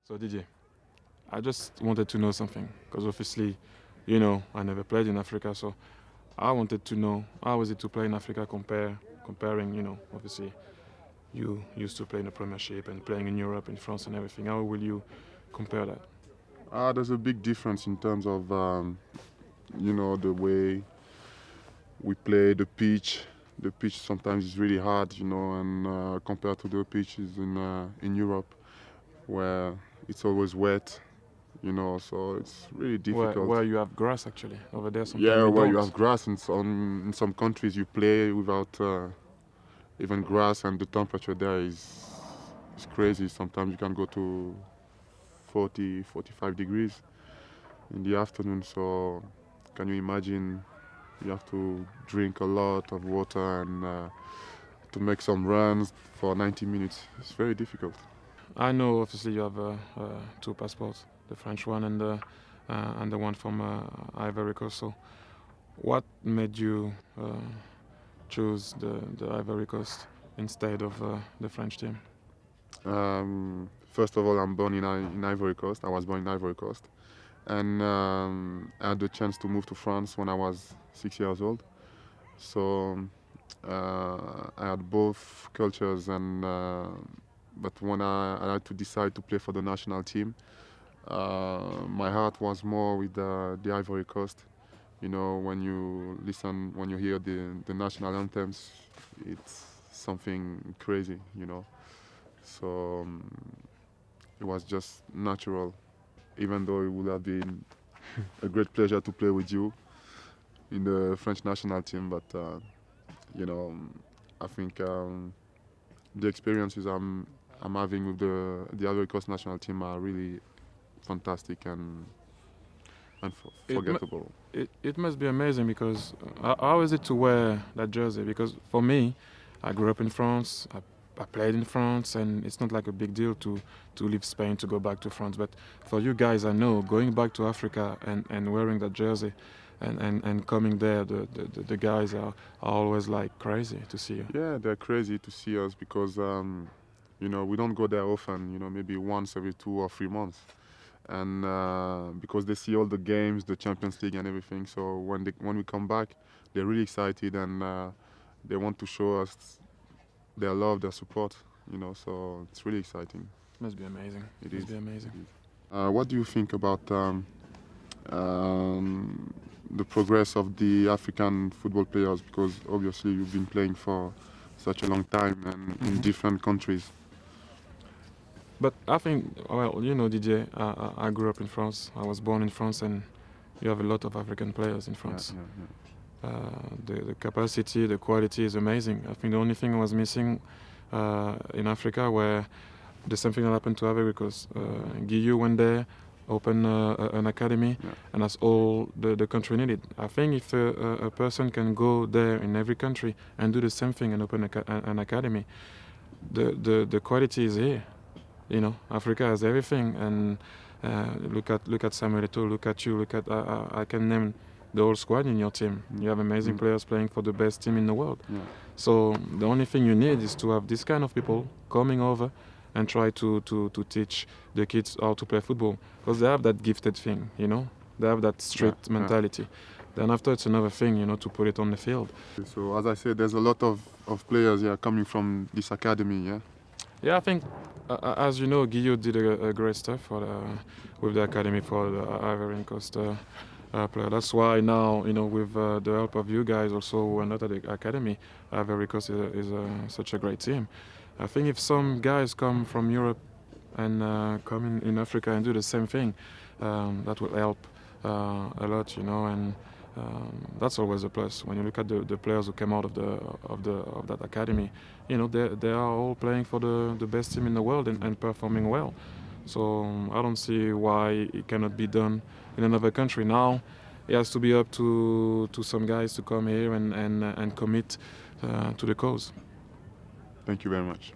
So Didier, I just wanted to know something because obviously, I never played in Africa, so I wanted to know how is it to play in Africa comparing, obviously you used to play in the Premiership and playing in Europe, in France and everything. How will you compare that? There's a big difference in terms of the way we play the pitch. The pitch sometimes is really hard, and compared to the pitches in Europe, where it's always wet, so it's really Where difficult. you have grass actually over there, sometimes Yeah, you where you don't. have grass in some countries you play without even grass, and the temperature there is crazy. Sometimes you can go to 40, 45 degrees in the afternoon. So can you imagine? You have to drink a lot of water and to make some runs for 90 minutes. It's very difficult. I know obviously you have two passports, the French one and the one from Ivory Coast. So what made you choose the Ivory Coast instead of the French team? First of all, I'm born in Ivory Coast. I was born in Ivory Coast, and I had the chance to move to France when I was 6 years old. So I had both cultures, and but when I had to decide to play for the national team, my heart was more with the Ivory Coast. When you hear the national anthems, it's something crazy. So it was just natural, even though it would have been a great pleasure to play with you in the French national team. But you know, I think the experiences I'm having with the Ivory Coast national team are really fantastic and It mu- unforgettable. it must be amazing because how is it to wear that jersey? Because for me, I grew up in France. I played in France, and it's not like a big deal to leave Spain to go back to France. But for you guys, I know going back to Africa and wearing that jersey, and coming there, the guys are always like crazy to see you. Yeah, they're crazy to see us because we don't go there often. Maybe once every 2 or 3 months, and because they see all the games, the Champions League and everything. So when we come back, they're really excited and they want to show us their love, their support. So it's really exciting. Must be amazing. It Must is. be amazing. It is. What do you think about um, the progress of the African football players? Because obviously you've been playing for such a long time and in different countries. But I think, well, DJ, I grew up in France. I was born in France, and you have a lot of African players in Yeah, France. yeah, yeah. The capacity, the quality is amazing. I think the only thing I was missing in Africa were the same thing that happened to Ivory Coast. Guillou went there, opened an academy, Yeah. and that's all the country needed. I think if a person can go there in every country and do the same thing and open an academy, the quality is here. Africa has everything, and look at Samuel Eto'o, look at you, look at I can name the whole squad in your team. You have amazing players playing for the best team in the world. Yeah. So the only thing you need is to have this kind of people coming over and try to teach the kids how to play football, because they have that gifted thing. They have that strict Yeah. mentality. Then after it's another thing, to put it on the field. So as I said, there's a lot of players here coming from this academy. Yeah. Yeah, I think, as you know, Guillaume did a great stuff with the academy for the Ivory Coast player. That's why now, with the help of you guys also who are not at the academy, Ivory Coast is such a great team. I think if some guys come from Europe and come in Africa and do the same thing, that will help a lot, and that's always a plus. When you look at the players who came out of that academy, they are all playing for the best team in the world and performing well. So I don't see why it cannot be done in another country. Now it has to be up to some guys to come here and commit to the cause. Thank you very much.